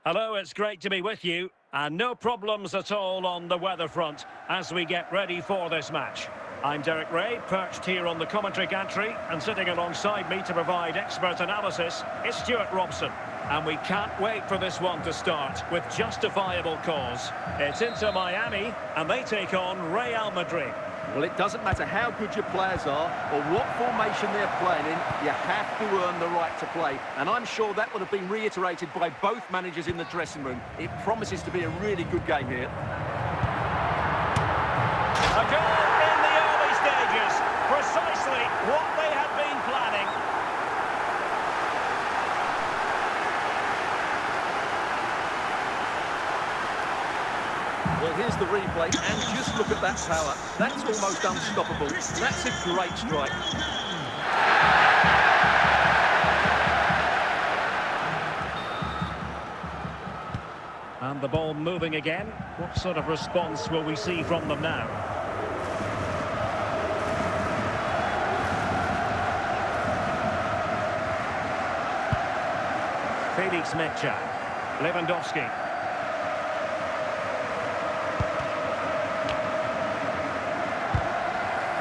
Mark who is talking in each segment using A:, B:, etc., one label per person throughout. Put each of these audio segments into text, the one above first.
A: Hello, it's great to be with you. And no problems at all on the weather front as we get ready for this match. I'm Derek Ray, perched here on the commentary gantry, and sitting alongside me to provide expert analysis is Stuart Robson. And we can't wait for this one to start with justifiable cause. It's Inter Miami, and they take on Real Madrid.
B: Well, it doesn't matter how good your players are or what formation they're playing in, you have to earn the right to play. And I'm sure that would have been reiterated by both managers in the dressing room. It promises to be a really good game here.
A: A goal in the early stages. Precisely what they had been planning.
B: Well, here's the replay, and just look at that power. That's almost unstoppable. That's a great strike.
A: And the ball moving again. What sort of response will we see from them now? Felix Mecha. Lewandowski.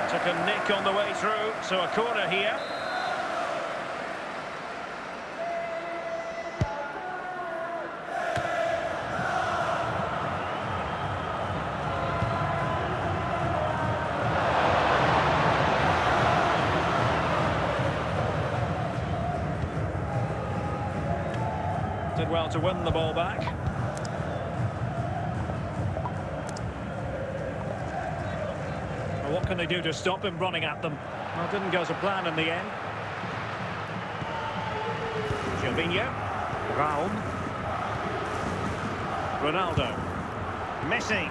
A: Took a nick on the way through, so a corner here. Did well to win the ball back. Well, what can they do to stop him running at them? Well, it didn't go to plan in the end. Jorginho. Raul. Ronaldo. Messi.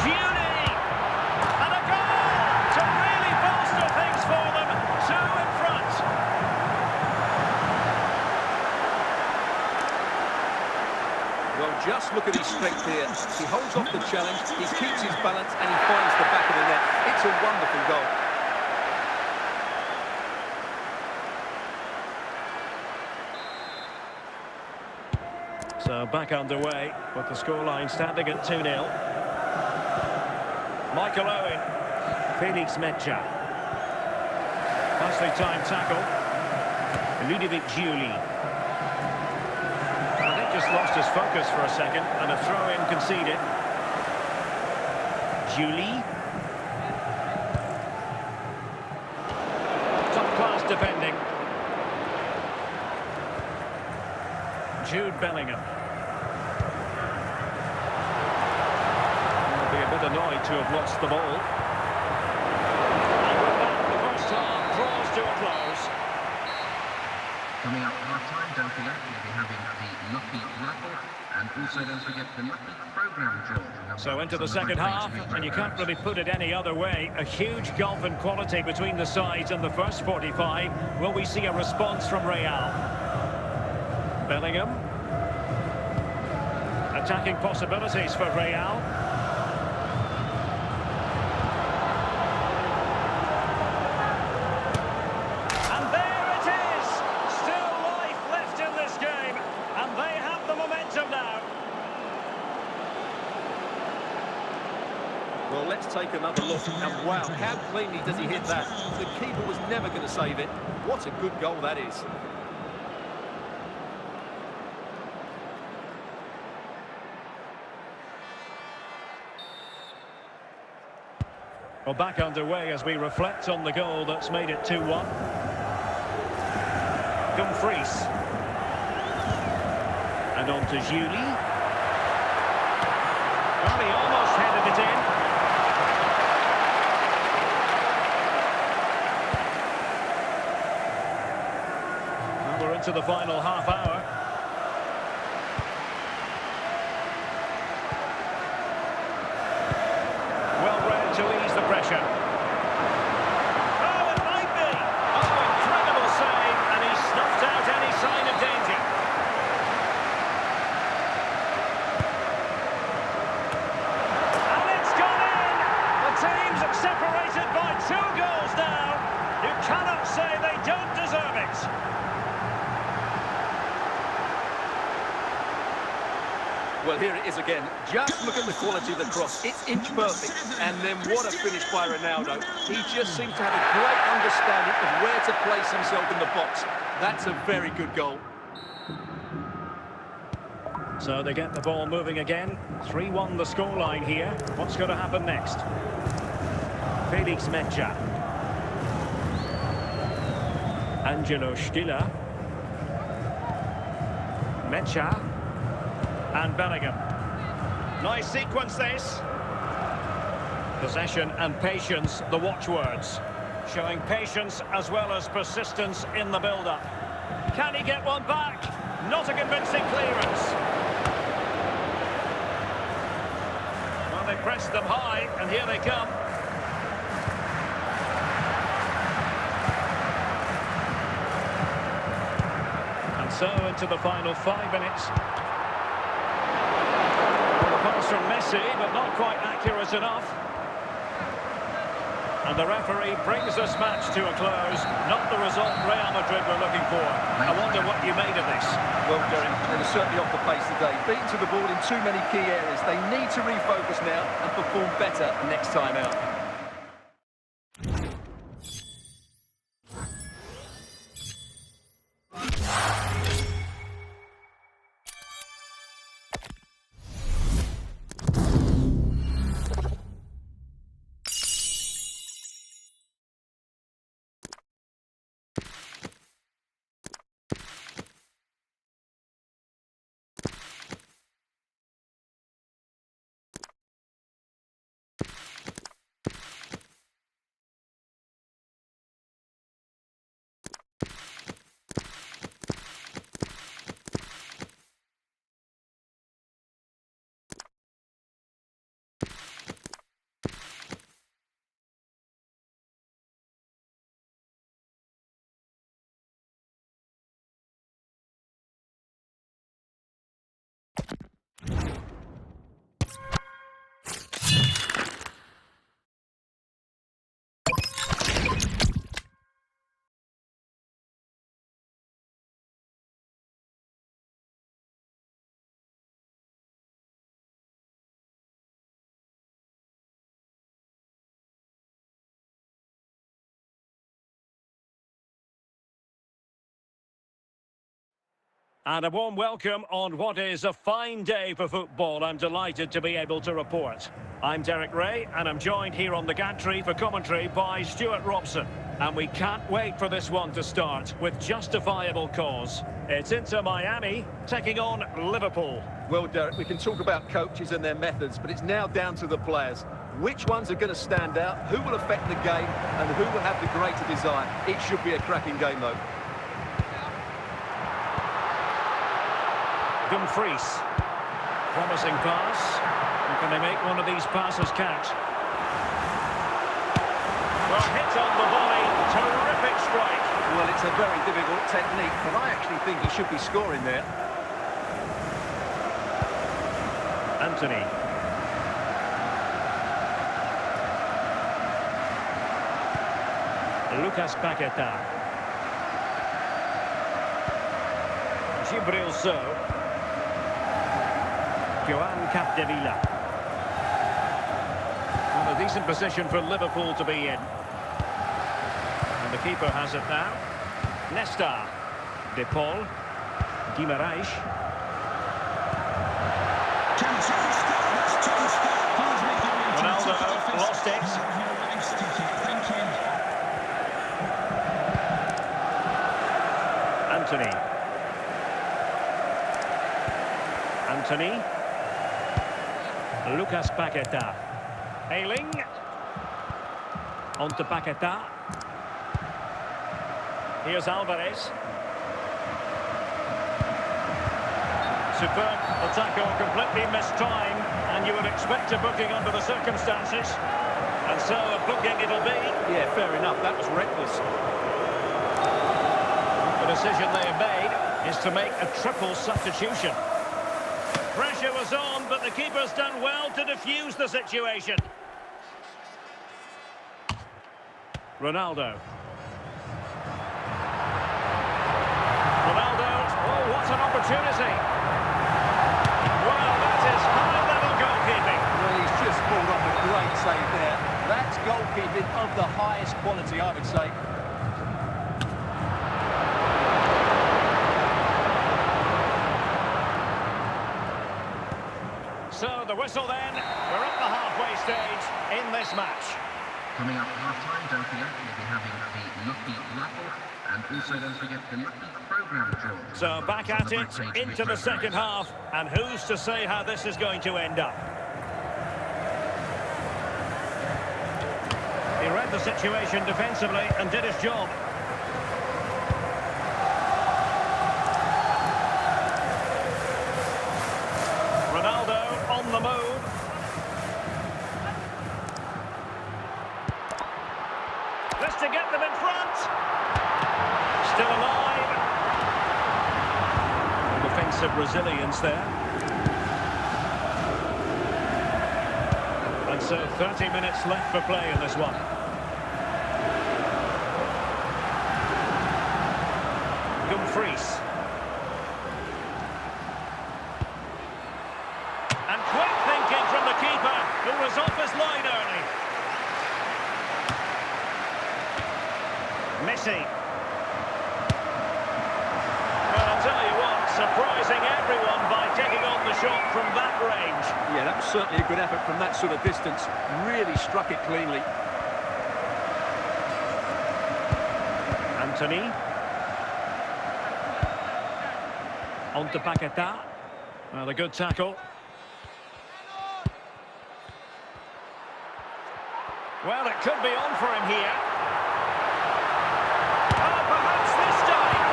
A: Giuni! And a goal to really bolster things for them. Two in front.
B: Well, just look at his strength here. He holds off the challenge, he keeps his balance, and he finds the back of the net. It's a wonderful goal.
A: So back underway with the scoreline standing at 2-0. Michael Owen. Felix Mecha. Nicely timed tackle. Ludovic Giuli. Just lost his focus for a second, and a throw-in conceded. Giuli. Top-class defending. Jude Bellingham. Will be a bit annoyed to have lost the ball. And with that, the first half draws to a close.
C: Coming up half-time, don't forget, we'll be having the Lucky Raffle, and also don't forget the Lucky Programme draw.
A: So into the second half, and you can't really put it any other way. A huge gulf in quality between the sides in the first 45. Will we see a response from Real? Bellingham. Attacking possibilities for Real.
B: Well, let's take another look. And wow, how cleanly does he hit that? The keeper was never going to save it. What a good goal that is.
A: Well, back underway as we reflect on the goal that's made it 2-1. Dumfries. And on to Giuli. Well, he almost headed it in. Well, we're into the final half hour. Well read to ease the pressure. Oh, it might be. Oh, incredible save, and he snuffed out any sign of danger. And it's gone in. The teams are separated by 2 goals now. You cannot say they don't deserve it.
B: Well, here it is again. Just look at the quality of the cross. It's inch perfect. And then what a finish by Ronaldo. He just seems to have a great understanding of where to place himself in the box. That's a very good goal.
A: So they get the ball moving again. 3-1 the scoreline here. What's going to happen next? Felix Mecha. Angelo Stiller. Mecha. And Bellingham. Nice sequence this. Possession and patience, the watchwords. Showing patience as well as persistence in the build-up. Can he get one back? Not a convincing clearance. Well, they pressed them high, and here they come. And so into the final 5 minutes. Well, the pass from Messi, but not quite accurate enough. And the referee brings this match to a close. Not the result Real Madrid were looking for. I wonder what you made of this.
B: Well, Derek, they were certainly off the pace today. Beaten to the ball in too many key areas. They need to refocus now and perform better next time out.
A: And a warm welcome on what is a fine day for football. I'm delighted to be able to report. I'm Derek Ray, and I'm joined here on the gantry for commentary by Stuart Robson. And we can't wait for this one to start with justifiable cause. It's Inter Miami taking on Liverpool.
B: Well, Derek, we can talk about coaches and their methods, but it's now down to the players. Which ones are going to stand out, who will affect the game, and who will have the greater desire? It should be a cracking game, though.
A: Dumfries. Promising pass. And can they make one of these passes count? Well, hit on the volley. Terrific strike.
B: Well, it's a very difficult technique, but I actually think he should be scoring there.
A: Anthony. Lucas Paqueta. Gibril So. Joan Capdevila. Well, a decent position for Liverpool to be in. And the keeper has it now. Nesta. De Paul. Guimaraes. Ronaldo lost it. Anthony. Anthony. Lucas Paqueta. Ailing. On to Paqueta. Here's Alvarez. Superb tackle, completely missed time, and you would expect a booking under the circumstances. And so a booking it'll be.
B: Yeah, fair enough. That was reckless.
A: The decision they have made is to make a triple substitution. Pressure was on, but the keeper's done well to defuse the situation. Ronaldo. Ronaldo, oh, what an opportunity. Well, that's
B: save there. That's goalkeeping of the highest quality, I would say.
A: So the whistle then. We're at the halfway stage in this match.
C: Coming up half-time, don't forget, we'll be having the lucky raffle, and also don't forget the lucky programme draw.
A: So back at it, into the second half, and who's to say how this is going to end up? He read the situation defensively and did his job. Ronaldo on the move. This to get them in front. Still alive. Defensive resilience there. And so 30 minutes left for play in this one. Dumfries. And quick thinking from the keeper, who was off his line early. Messi. Well, I'll tell you what, surprising everyone by taking on the shot from that range.
B: Yeah, that was certainly a good effort from that sort of distance. Really struck it cleanly.
A: Anthony. On to Paquetá. Well, a good tackle. Well, it could be on for him here. Oh, perhaps this time.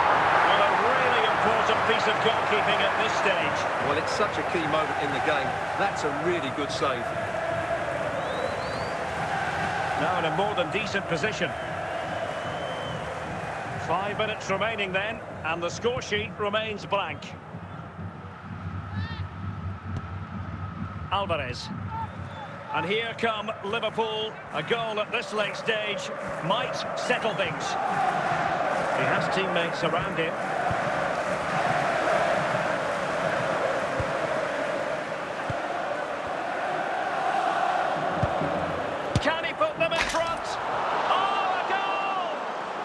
A: Well, a really important piece of goalkeeping at this stage.
B: Well, it's such a key moment in the game. That's a really good save.
A: Now in a more than decent position. 5 minutes remaining then, and the score sheet remains blank. Alvarez. And here come Liverpool. A goal at this late stage might settle things. He has teammates around him. Can he put them in front? Oh, a goal!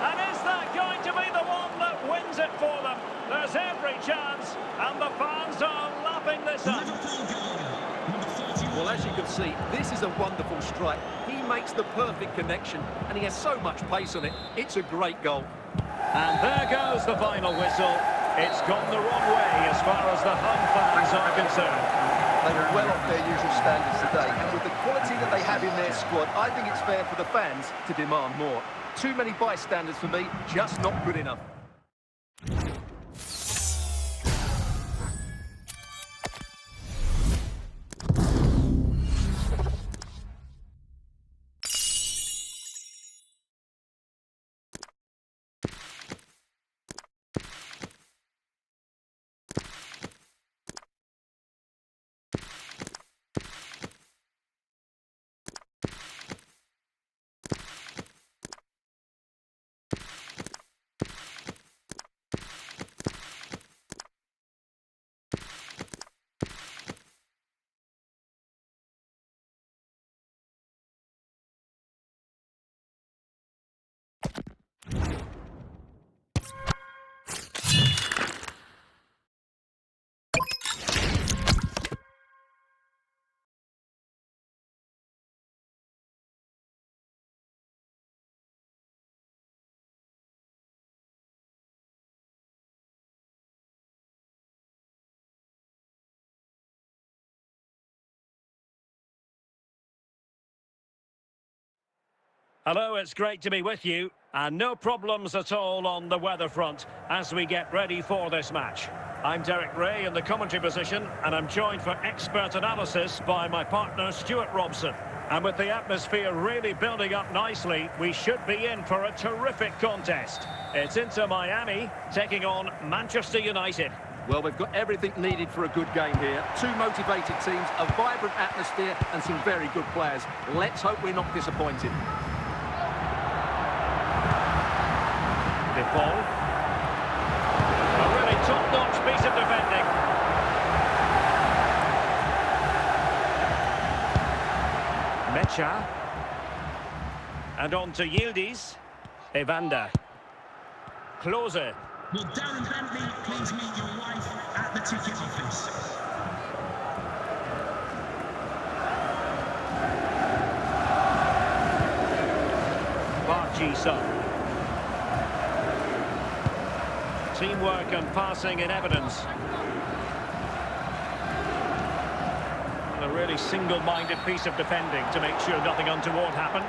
A: And is that going to be the one that wins it for them? There's every chance, and the fans are lapping this up.
B: Well, as you can see, this is a wonderful strike. He makes the perfect connection, and he has so much pace on it. It's a great goal.
A: And there goes the final whistle. It's gone the wrong way as far as the home fans are concerned.
B: They were well off their usual standards today, and with the quality that they have in their squad, I think it's fair for the fans to demand more. Too many bystanders for me, just not good enough.
A: Hello, it's great to be with you, and no problems at all on the weather front as we get ready for this match. I'm Derek Ray in the commentary position, and I'm joined for expert analysis by my partner Stuart Robson. And with the atmosphere really building up nicely, we should be in for a terrific contest. It's Inter Miami taking on Manchester United.
B: Well, we've got everything needed for a good game here. Two motivated teams, a vibrant atmosphere, and some very good players. Let's hope we're not disappointed.
A: Paul. A really top-notch piece of defending. Mecha. And on to Yildiz. Evander. Klose.
D: Will Darren Bentley please meet your wife at the ticket office?
A: Park Ji-sung. Teamwork and passing in evidence. And a really single-minded piece of defending to make sure nothing untoward happened.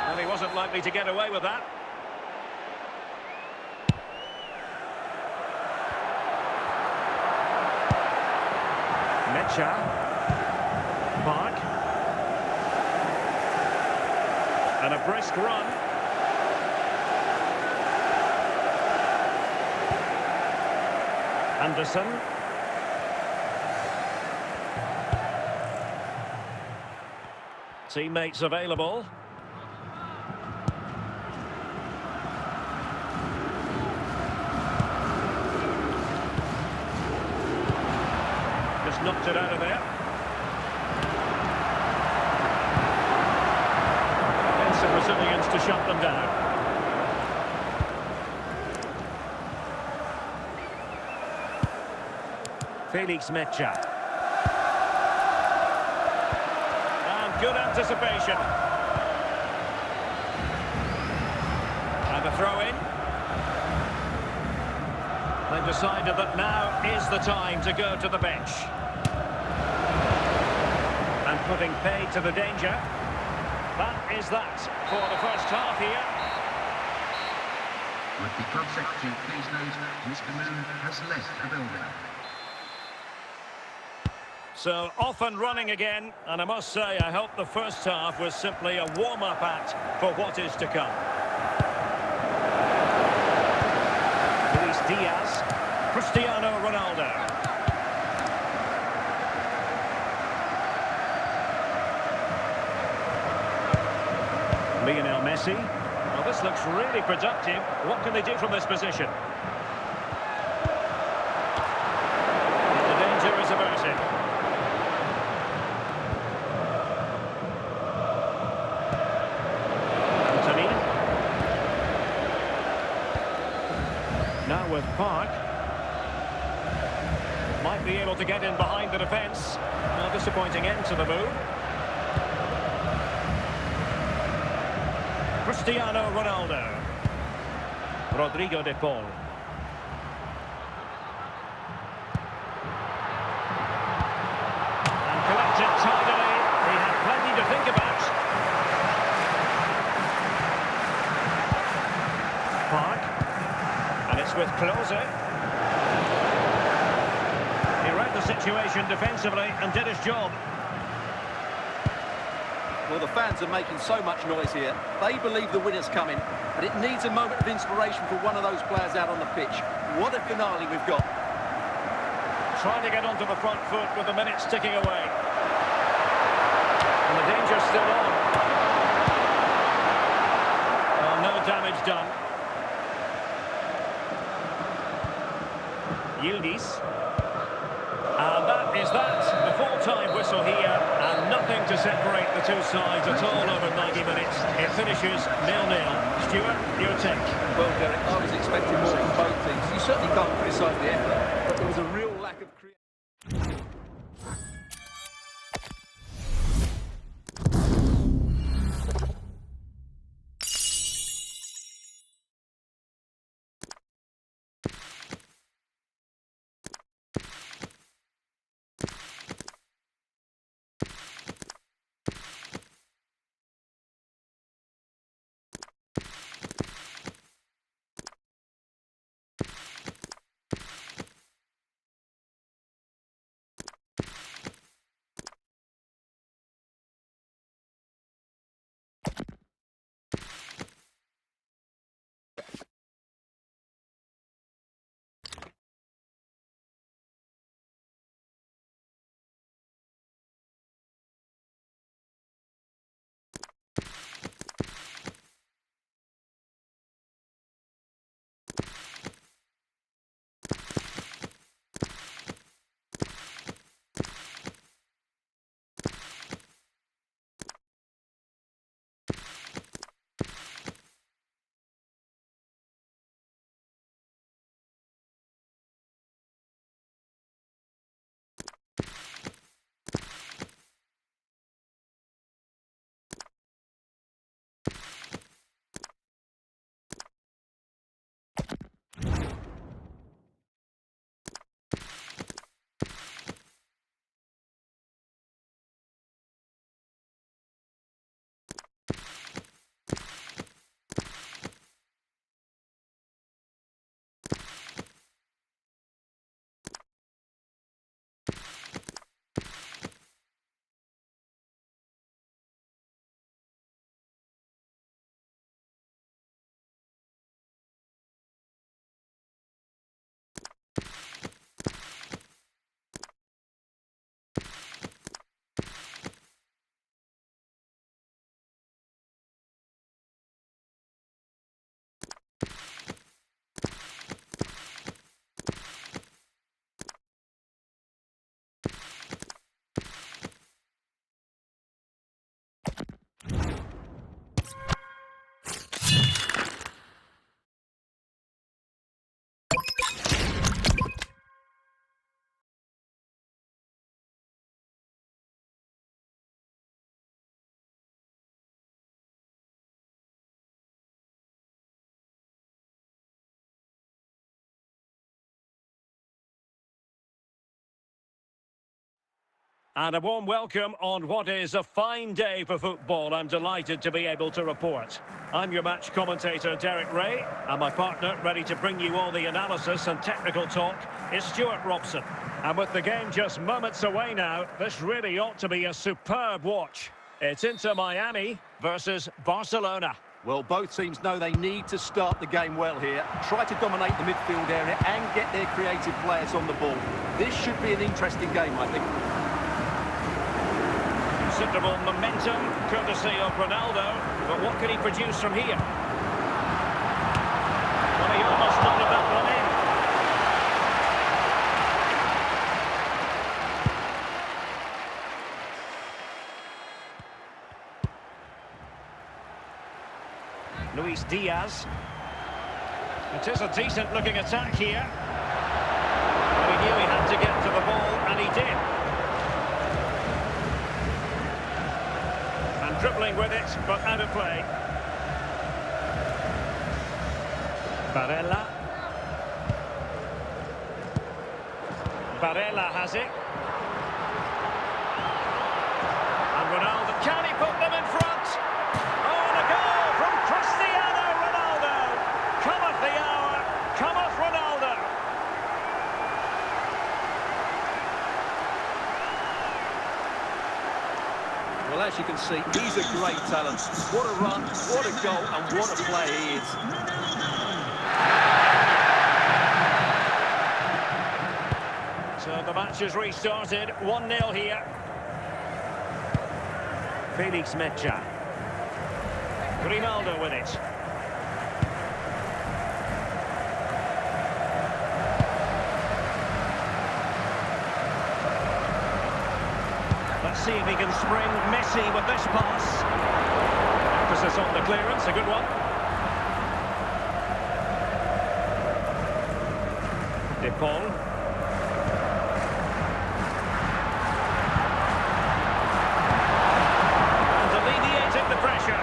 A: And he wasn't likely to get away with that. Mecha. Park. And a brisk run. Anderson. Teammates available. Just knocked it out of there. And some Brazilians to shut them down. Felix Mecha. And good anticipation. And a throw-in. They've decided that now is the time to go to the bench. And putting paid to the danger. That is that for the first half here.
C: Would the club secretary please note Mr. Moon has left the building.
A: So off and running again, and I must say I hope the first half was simply a warm-up act for what is to come. Luis Diaz, Cristiano Ronaldo. Lionel Messi. Well, this looks really productive. What can they do from this position? The danger is averted. Now with Park. Might be able to get in behind the defence. A disappointing end to the move. Cristiano Ronaldo. Rodrigo de Paul. And collected tidily. He had plenty to think about. Park. And it's with Klose. He read the situation defensively and did his job.
B: Well, the fans are making so much noise here. They believe the winner's coming, but it needs a moment of inspiration for one of those players out on the pitch. What a finale we've got.
A: Trying to get onto the front foot with the minutes ticking away. And the danger's still on. Oh, no damage done. Yildiz. And that is that. The full-time whistle here, and nothing to separate the two sides at all over 90 minutes. It finishes 0-0. Stuart, your take.
B: Well, Derek, I was expecting more from both teams. You certainly can't criticise the effort, but there was a real lack of creativity.
A: And a warm welcome on what is a fine day for football. I'm delighted to be able to report. I'm your match commentator, Derek Ray, and my partner, ready to bring you all the analysis and technical talk, is Stuart Robson. And with the game just moments away now, this really ought to be a superb watch. It's Inter Miami versus Barcelona.
B: Well, both teams know they need to start the game well here. Try to dominate the midfield area and get their creative players on the ball. This should be an interesting game, I think.
A: Considerable momentum, courtesy of Ronaldo. But what can he produce from here? Well, he almost knotted that one in. Luis Diaz. It is a decent-looking attack here. But he knew he had to get to the ball, and he did. Dribbling with it, but out of play. Barella. Barella has it. And Ronaldo, can he put them in front? Oh, and a goal from Cristiano Ronaldo. Cometh the hour, cometh Ronaldo.
B: Well, as you can see, he's a great talent. What a run, what a goal, and what a play he is.
A: So the match has restarted, 1-0 here. Felix Mecha. Grimaldo with it. Let's see if he can spring Messi with this pass. Emphasis on the clearance, a good one. De Paul. And alleviating the pressure.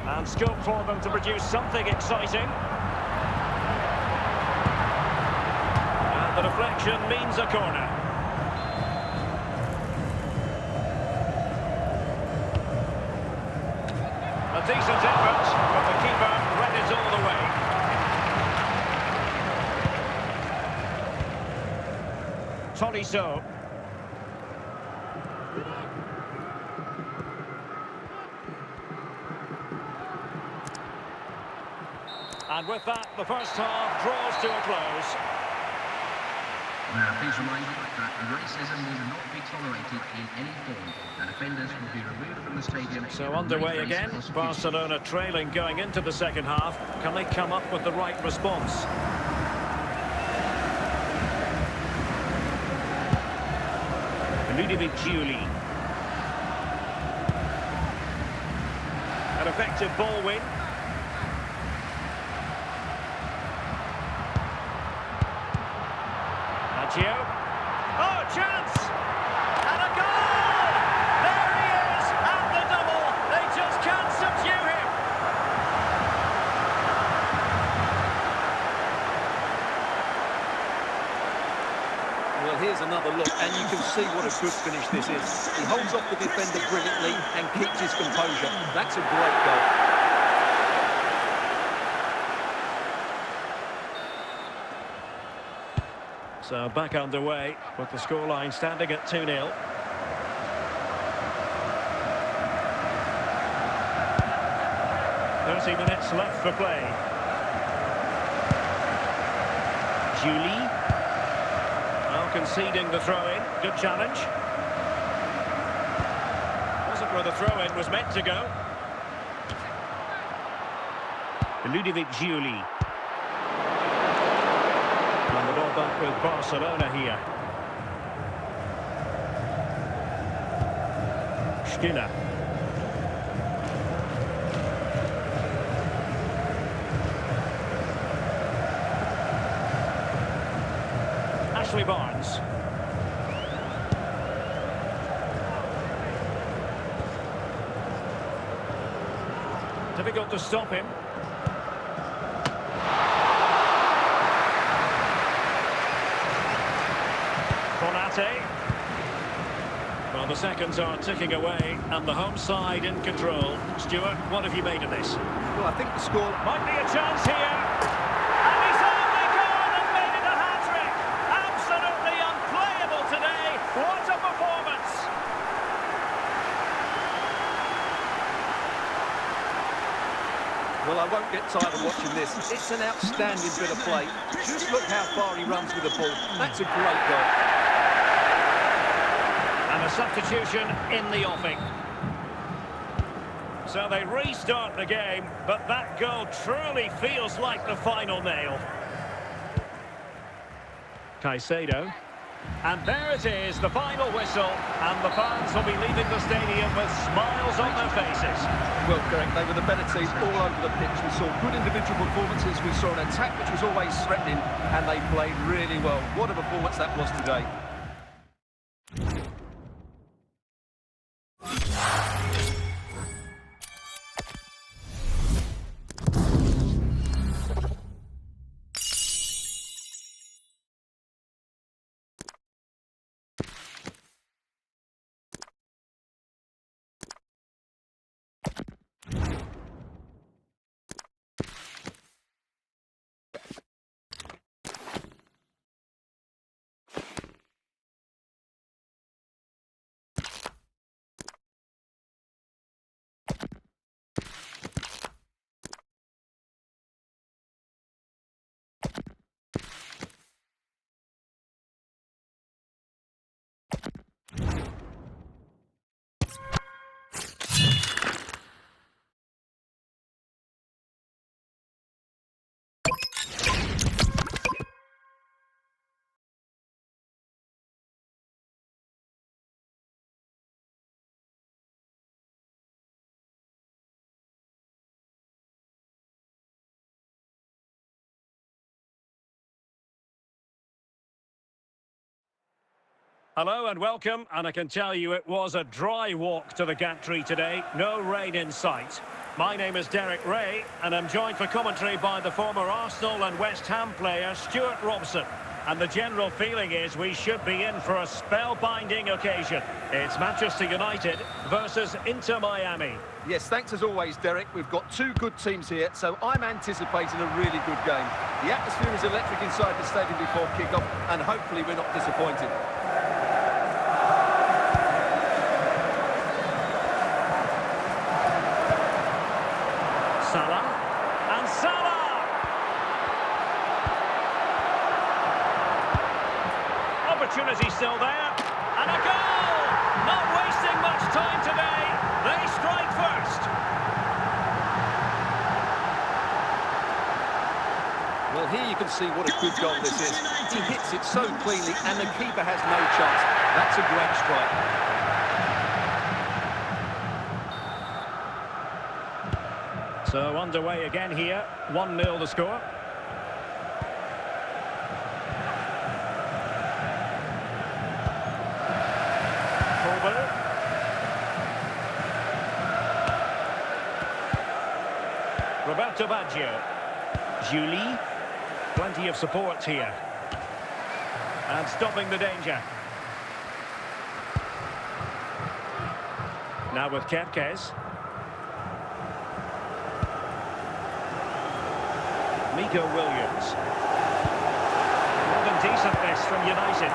A: And scope for them to produce something exciting. The deflection means a corner. A decent effort, but the keeper read it all the way. Tolisso. And with that, the first half draws to a close.
C: Now, please remind you that racism will not be tolerated in any form, and offenders will be removed from the stadium.
A: So underway again, Barcelona trailing going into the second half. Can they come up with the right response? Ludovic Giuli. An effective ball win. Oh, chance! And a goal! There he is, at the double. They just can't subdue him.
B: Well, here's another look, and you can see what a good finish this is. He holds off the defender brilliantly and keeps his composure. That's a great goal.
A: So back underway with the scoreline standing at 2-0. "30 minutes left for play. Giuli. Now conceding the throw-in. Good challenge. Wasn't where the throw-in was meant to go. Ludovic Giuli. And the ball back with Barcelona here. Skinner. Ashley Barnes. Difficult to stop him. Mate. Well, the seconds are ticking away, and the home side in control. Stuart, what have you made of this?
B: Well, I think the score
A: Might be a chance here. And he's only gone and made it a hat-trick. Absolutely unplayable today. What a performance.
B: Well, I won't get tired of watching this. It's an outstanding bit of play. Just look how far he runs with the ball. That's a great goal.
A: And a substitution in the offing. So they restart the game, but that goal truly feels like the final nail. Caicedo. And there it is, the final whistle, and the fans will be leaving the stadium with smiles on their faces.
B: Well, Derek, they were the better team all over the pitch. We saw good individual performances. We saw an attack which was always threatening, and they played really well. What a performance that was today.
A: Hello and welcome, and I can tell you it was a dry walk to the gantry today, no rain in sight. My name is Derek Ray, and I'm joined for commentary by the former Arsenal and West Ham player Stuart Robson. And the general feeling is we should be in for a spellbinding occasion. It's Manchester United versus Inter Miami.
B: Yes, thanks as always, Derek. We've got two good teams here, so I'm anticipating a really good game. The atmosphere is electric inside the stadium before kick-off, and hopefully we're not disappointed.
A: Salah, and Salah! Opportunity still there, and a goal! Not wasting much time today, they strike first.
B: Well, here you can see what a good goal this is. He hits it so cleanly, and the keeper has no chance. That's a great strike.
A: So underway again here, 1-0 the score. Colbert. Roberto Baggio. Julie. Plenty of support here. And stopping the danger. Now with Kerkez. Nico Williams. More than decentness from United.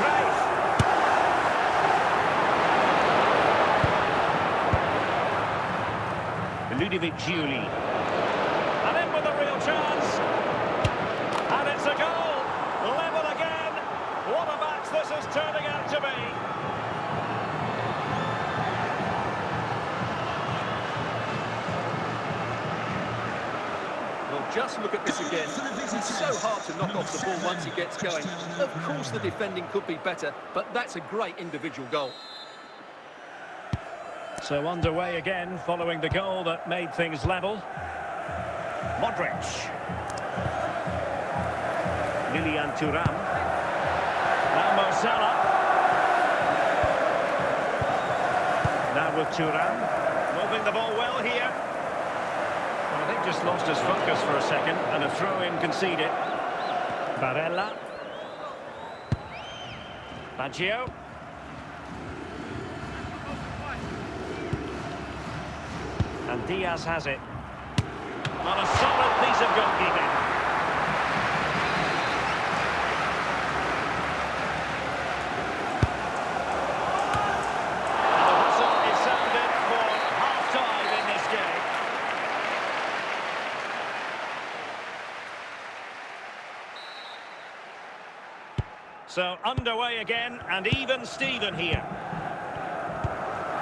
A: Great. Ludovic Giuli. And in with a real chance. And it's a goal. Level again. What a match this is turning out to be.
B: Just look at this again. It's so hard to knock off the ball once he gets going. Of course the defending could be better, but that's a great individual goal.
A: So underway again following the goal that made things level. Modric. Lilian Thuram. Now Mo Salah. Now with Thuram. Moving the ball well here. I think just lost his focus for a second, and a throw-in conceded. Barella. Baggio. And Diaz has it. On a solid piece of goalkeeping. And the whistle is sounded for half-time in this game. So underway again, and even Steven here.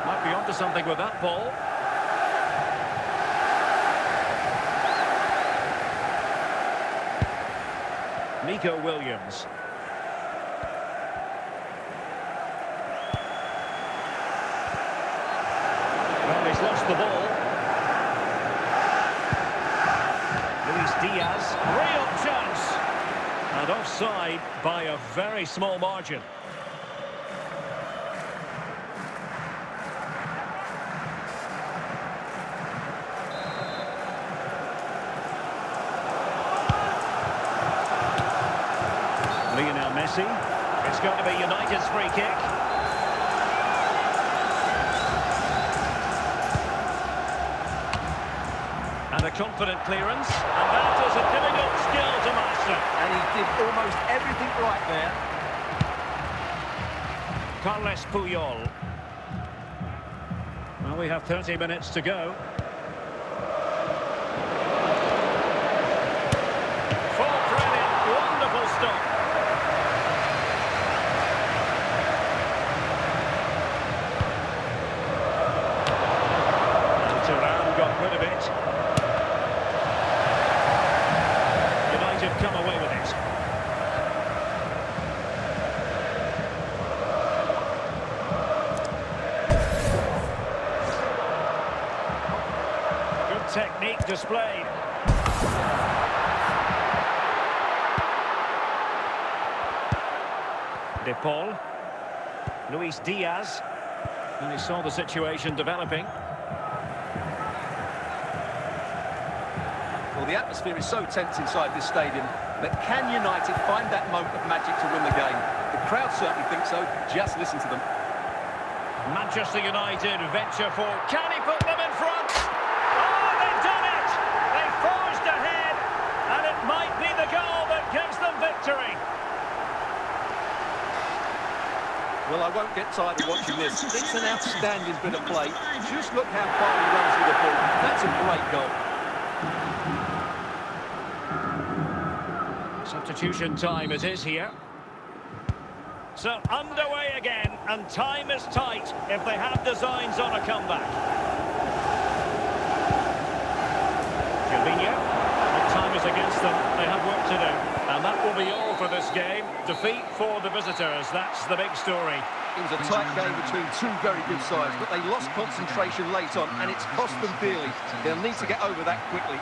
A: Might be onto something with that ball. Nico Williams. Well, he's lost the ball. Luis Diaz, real chance. And offside by a very small margin. Messi. It's going to be United's free kick. And a confident clearance. And that is a difficult skill to master.
B: And he did almost everything right there.
A: Carles Puyol. Well, we have 30 minutes to go. Full credit. Wonderful stop. Rid of it. United come away with it. Good technique displayed. De Paul. Luis Diaz. And he saw the situation developing.
B: Well, the atmosphere is so tense inside this stadium, but can United find that moment of magic to win the game? The crowd certainly think so. Just listen to them.
A: Manchester United venture for... Can he put them in front? Oh, they've done it! They forged ahead, and it might be the goal that gives them victory.
B: Well, I won't get tired of watching this. It's an outstanding bit of play. Just look how far he runs with the ball. That's a great goal.
A: Substitution time it is here. So underway again, and time is tight if they have designs on a comeback. Jorginho, but time is against them. They have work to do. And that will be all for this game. Defeat for the visitors, that's the big story.
B: It was a tight game between two very good sides, but they lost concentration late on, and it's cost them dearly. They'll need to get over that quickly.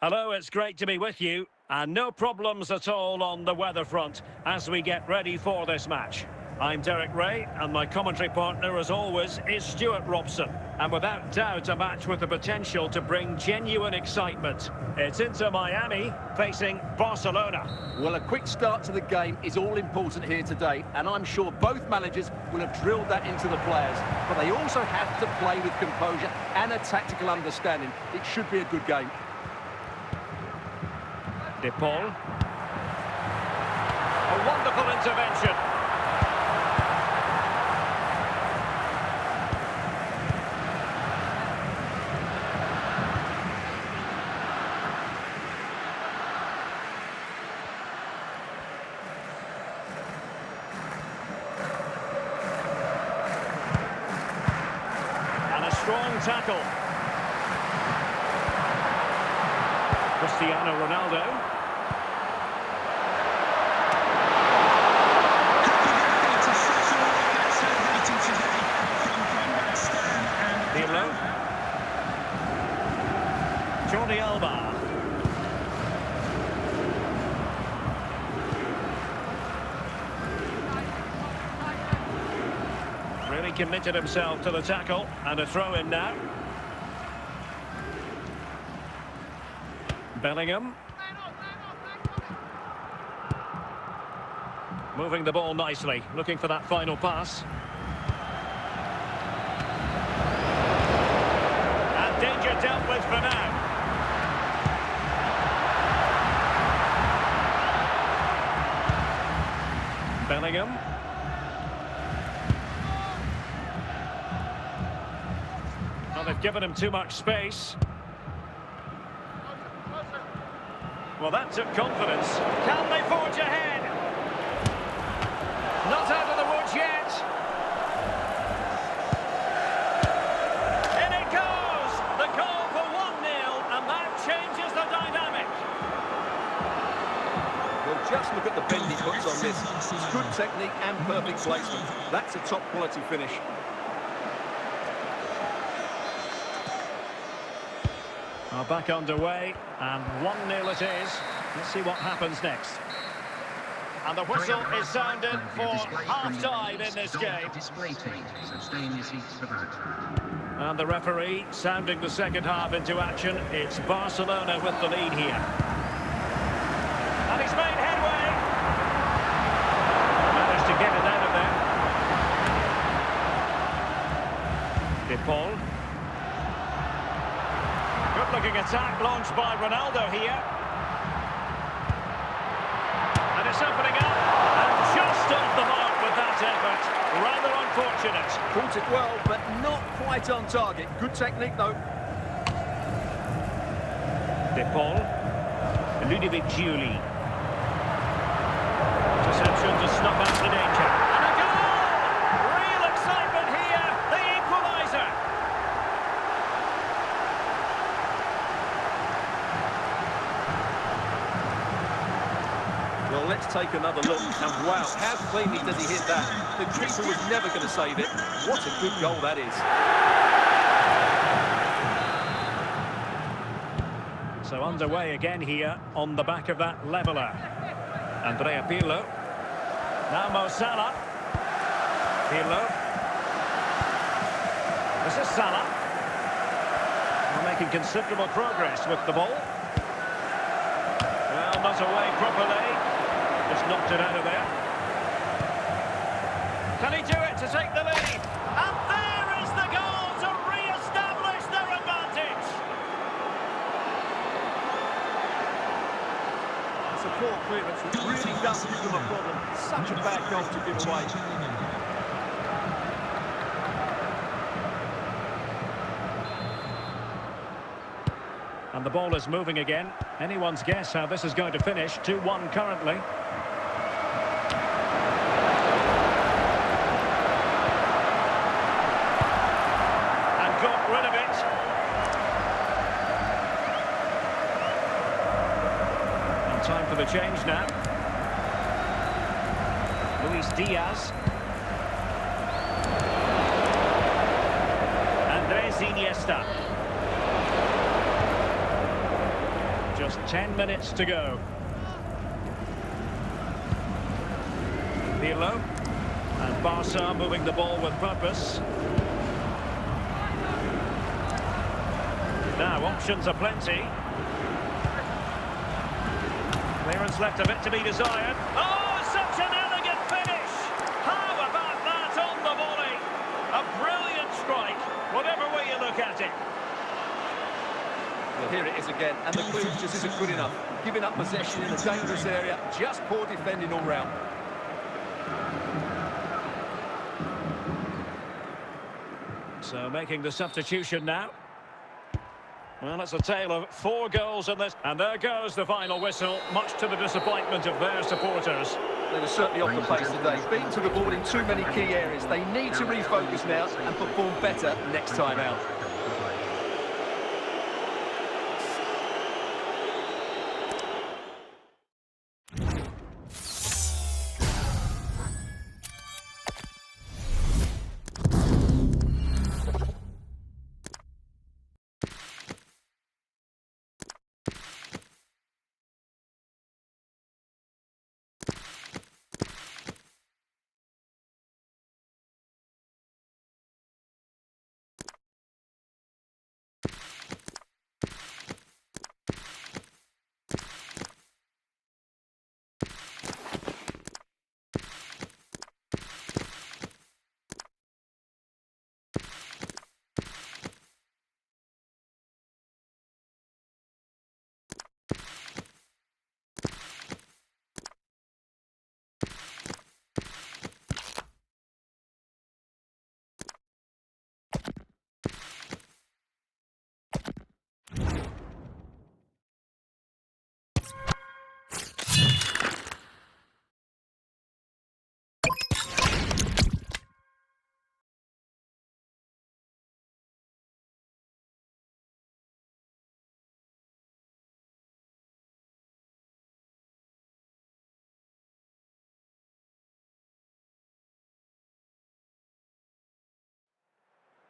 A: Hello, it's great to be with you. And no problems at all on the weather front as we get ready for this match. I'm Derek Ray, and my commentary partner, as always, is Stuart Robson. And without doubt, a match with the potential to bring genuine excitement. It's Inter Miami facing Barcelona.
B: Well, a quick start to the game is all important here today, and I'm sure both managers will have drilled that into the players. But they also have to play with composure and a tactical understanding. It should be a good game.
A: De Paul. A wonderful intervention. And a strong tackle. Cristiano Ronaldo. Jordi Alba. Really committed himself to the tackle, and a throw in now. Bellingham. Moving the ball nicely, looking for that final pass. And danger dealt with for now. Bellingham. Well, they've given him too much space. Well, that took confidence. Can they forge ahead? Not out of the woods yet. In it goes! The goal for 1-0, and that changes the dynamic.
B: Well, just look at the bend he puts on this. It's good technique and perfect placement. That's a top-quality finish.
A: Are back underway, and 1-0 it is. Let's see what happens next. And the whistle is sounded for half-time in this game.
C: Display team, so stay in your seats for that.
A: And the referee sounding the second half into action. It's Barcelona with the lead here. And he's made headway. Managed to get it out of there. De Paul. Good-looking attack launched by Ronaldo here. And it's opening up. And just off the mark with that effort. Rather unfortunate.
B: Caught it well, but not quite on target. Good technique, though.
A: De Paul. Ludovic Giuli. Deception to snuff out the danger. And a goal! Real excitement here. The equaliser.
B: Well, let's take another look. And wow, how cleanly does he hit that? The keeper was never going to save it. What a good goal that is.
A: So underway again here on the back of that leveller. Andrea Pirlo. Now Mo Salah. Pirlo. This is Salah. We're making considerable progress with the ball. Well, not away properly. Just knocked it out of there. Can he do it to take the lead? And there is the goal to re-establish their advantage.
B: It's a poor clearance. It really does give them a problem. Such a bad goal to give away.
A: And the ball is moving again. Anyone's guess how this is going to finish. 2-1 currently. And got rid of it. And time for the change now. Luis Diaz. Andres Iniesta. Just 10 minutes to go. Pirlo. And Barca moving the ball with purpose. Now, options are plenty. Clearance left a bit to be desired. Oh, such an elegant finish! How about that on the volley? A brilliant strike, whatever way you look at it.
B: Well, here it is again, and the clearance just isn't good enough. Giving up possession in a dangerous area, just poor defending all round.
A: So making the substitution now. Well, it's a tale of 4 goals in this. And there goes the final whistle, much to the disappointment of their supporters.
B: They were certainly off the pace today. Beaten to the ball in too many key areas. They need to refocus now and perform better next time out.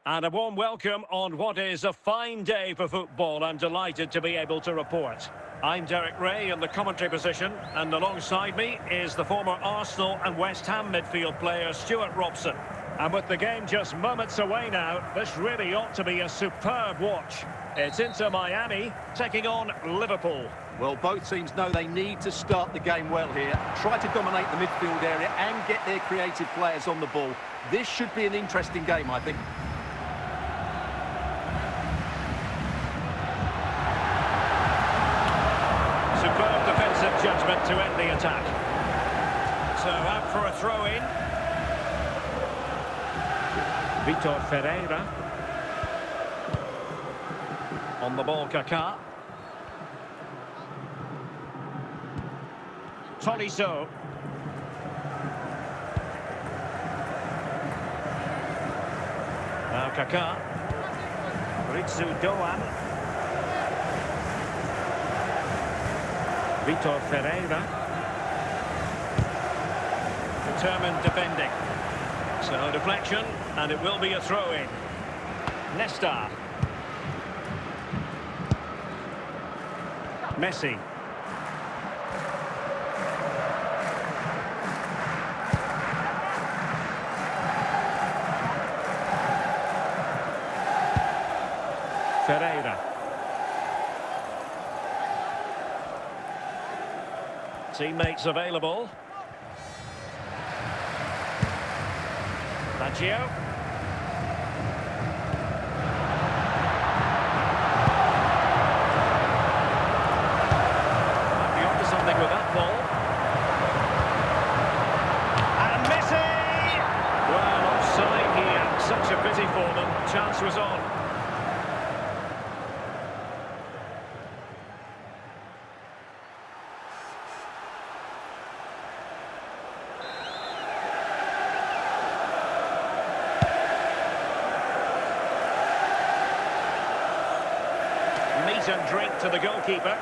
A: And a warm welcome on what is a fine day for football. I'm delighted to be able to report. I'm Derek Ray in the commentary position, and alongside me is the former Arsenal and West Ham midfield player Stuart Robson. And with the game just moments away now, this really ought to be a superb watch. It's Inter Miami taking on Liverpool.
B: Well, both teams know they need to start the game well here. Try to dominate the midfield area and get their creative players on the ball. This should be an interesting game, I think.
A: Superb defensive judgment to end the attack. So out for a throw-in. Vitor Ferreira. On the ball, Kaká. Tolisso. Now Kaká. H2H. Vitor Ferreira. Determined defending. So deflection, and it will be a throw-in. Nesta. Messi. Ferreira. Teammates available. Baggio. Might be onto something with that ball. And Messi! Well, offside here. Such a pity for them. Chance was on. Meat and drink to the goalkeeper.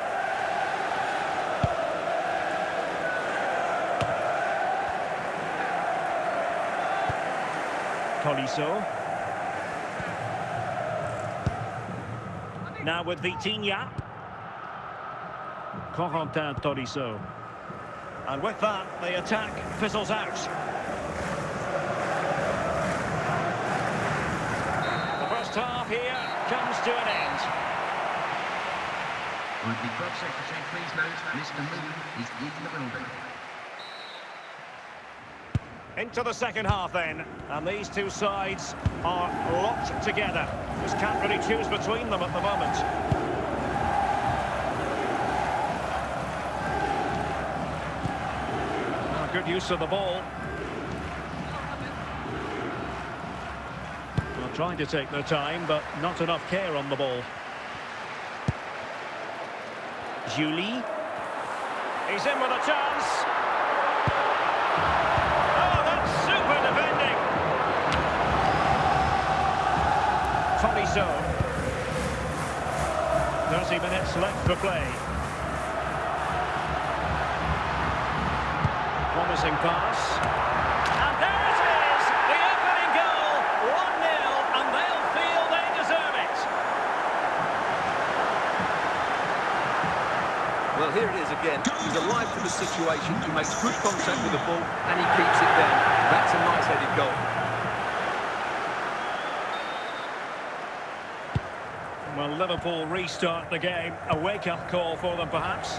A: Tolisso. Now with Vitinha. Corentin Tolisso. And with that, the attack fizzles out. The first half here comes to an end.
C: Would the club secretary please note Mr. Moon is in the building.
A: Into the second half then, and these two sides are locked together. Just can't really choose between them at the moment. Good use of the ball. Well, trying to take their time, but not enough care on the ball. Julie. He's in with a chance. Oh, that's super defending. Tolisso. 30 minutes left for play. Promising pass. And there it is! The opening goal! 1-0, and they'll feel they deserve it.
B: Well, here it is again. He's alive to the situation. He makes good contact with the ball, and he keeps it down. That's a nice-headed goal.
A: Well, Liverpool restart the game. A wake-up call for them, perhaps.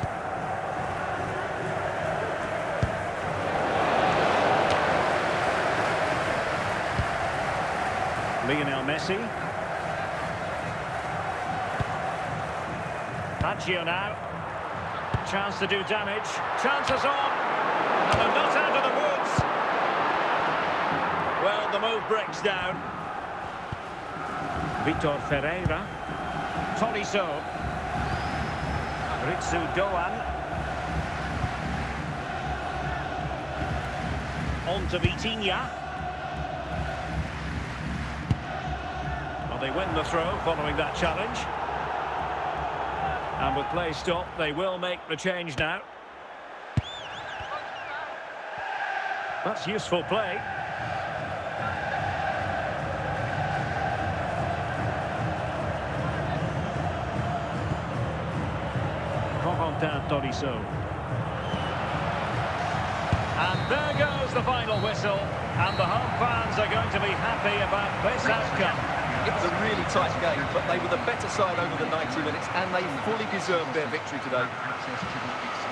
A: Lionel Messi. Baggio now. Chance to do damage. Chances on. And they're not out of the woods. Well, the move breaks down. Vitor Ferreira. Tolisso. H2H. On to Vitinha. Well, they win the throw following that challenge. And with play stopped, they will make the change now. That's useful play. Corentin Tolisso. And there goes the final whistle, and the home fans are going to be happy about this outcome.
B: It was a really tight game, but they were the better side over the 90 minutes, and they fully deserved their victory today.
C: Access to the exit.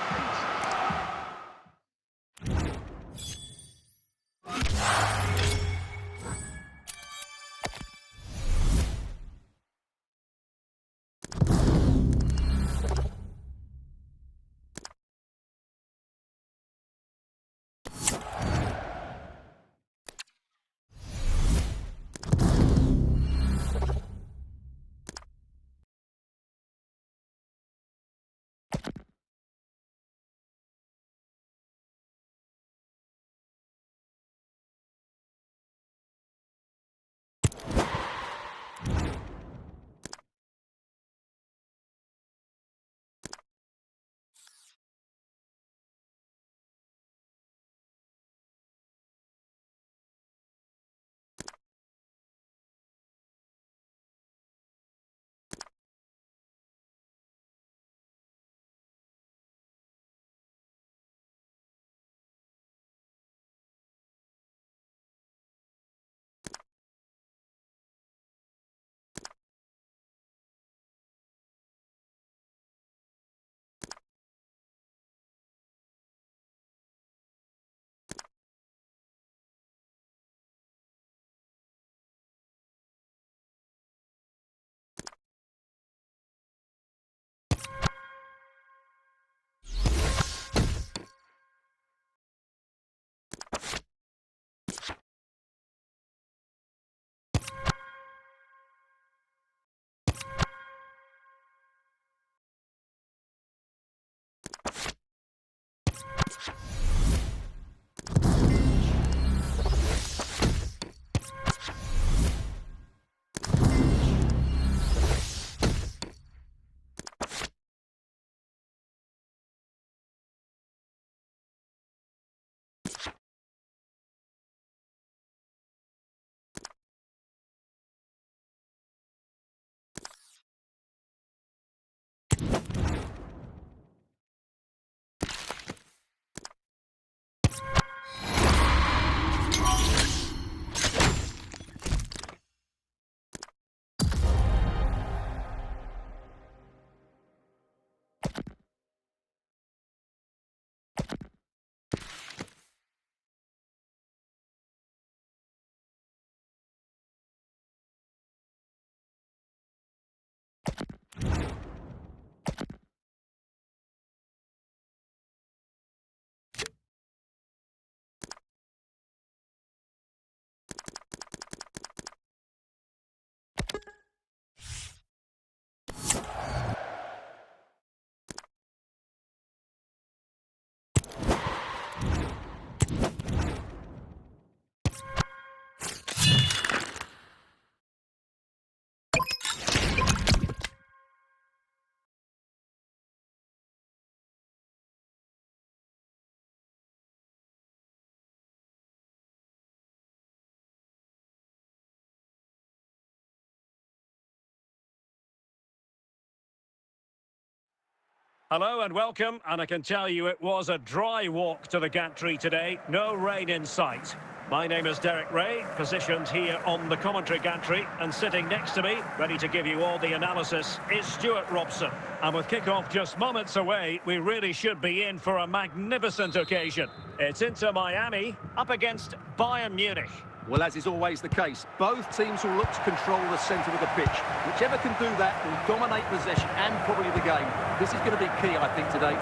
A: Hello and welcome, and I can tell you it was a dry walk to the gantry today, no rain in sight. My name is Derek Ray, positioned here on the commentary gantry, and sitting next to me, ready to give you all the analysis, is Stuart Robson. And with kick-off just moments away, we really should be in for a magnificent occasion. It's Inter Miami up against Bayern Munich.
B: Well, as is always the case, both teams will look to control the centre of the pitch. Whichever can do that will dominate possession and probably the game. This is going to be key, I think, today.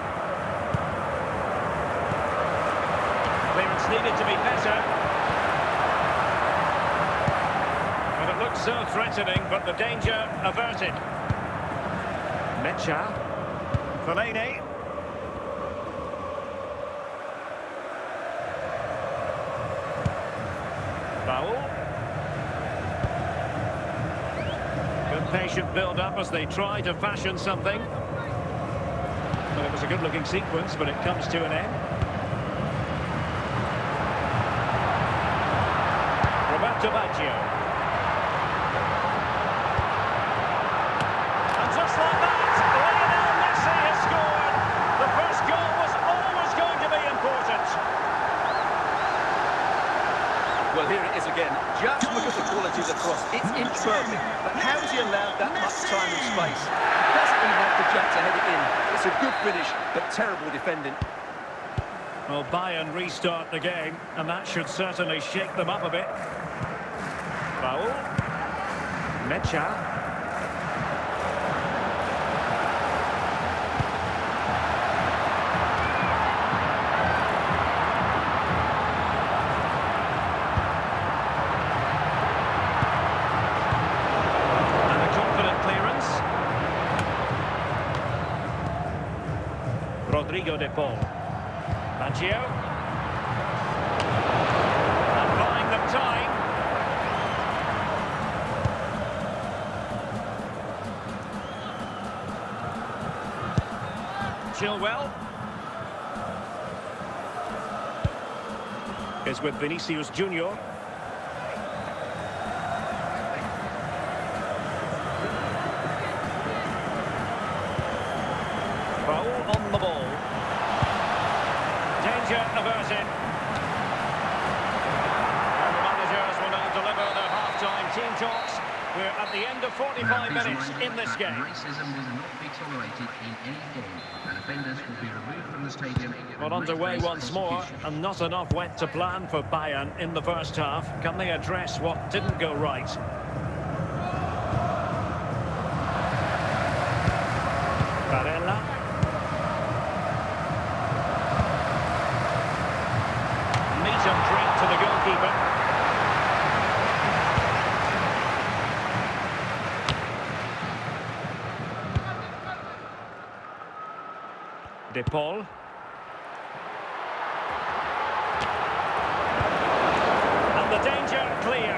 A: Clearance needed to be better. But it looks so threatening, but the danger averted. Mecha. Fellaini. Good patient build-up as they try to fashion something. Well, it was a good-looking sequence, but it comes to an end. Roberto Baggio. And just like that, Lionel Messi has scored.
B: Well, here it is again. Just look at the quality of the cross. It's inch perfect. But how's he allowed that much time and space? He doesn't even have to jump to head it in. It's a good finish, but terrible defending.
A: Well, Bayern restart the game, and that should certainly shake them up a bit. Foul. Mecha. Rodrigo de Paul. Maggio. And buying them time. Chilwell. Is with Vinicius Junior. Foul on the ball. Danger averted. And the managers will now deliver their half-time team talks. We're at the end of 45 minutes in this game.
C: Racism will not be tolerated in any form, and offenders will be removed from the stadium.
A: Well, underway once more, and not enough went to plan for Bayern in the first half. Can they address what didn't go right? Barella. Meet and drink to the goalkeeper. De Paul. And the danger clear.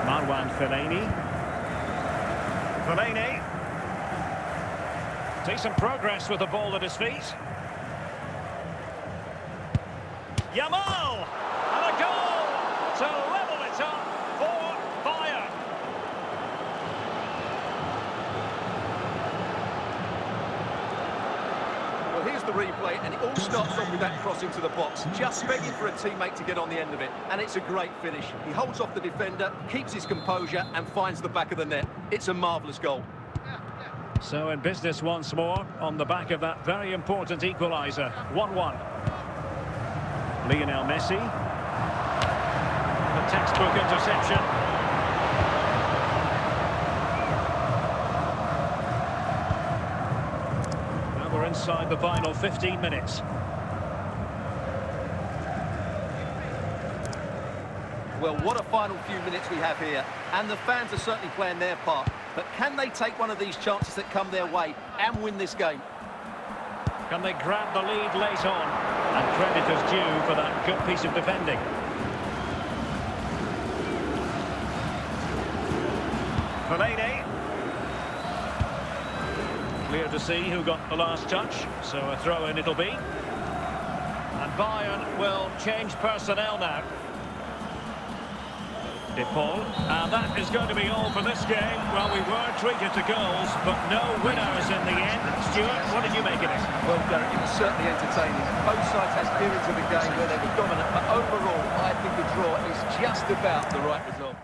A: Marwan Fellaini. Fellaini. Decent progress with the ball at his feet. Yamal! And a goal to level it up for Bayern.
B: Well, here's the replay, and it all starts off with that cross into the box, just begging for a teammate to get on the end of it, and it's a great finish. He holds off the defender, keeps his composure, and finds the back of the net. It's a marvellous goal.
A: So in business once more, on the back of that very important equaliser. 1-1. Lionel Messi. The textbook interception. Now we're inside the final 15 minutes.
B: Well, what a final few minutes we have here, and the fans are certainly playing their part. But can they take one of these chances that come their way and win this game?
A: Can they grab the lead late on? And credit is due for that good piece of defending. Fellaini. Clear to see who got the last touch, so a throw-in it'll be. And Bayern will change personnel now. De Paul, and that is going to be all for this game. Well, we were treated to goals, but no winners in the end. Stuart, what did you make of it?
B: Well, Derek, it was certainly entertaining. Both sides had periods of the game where they were dominant, but overall, I think the draw is just about the right result.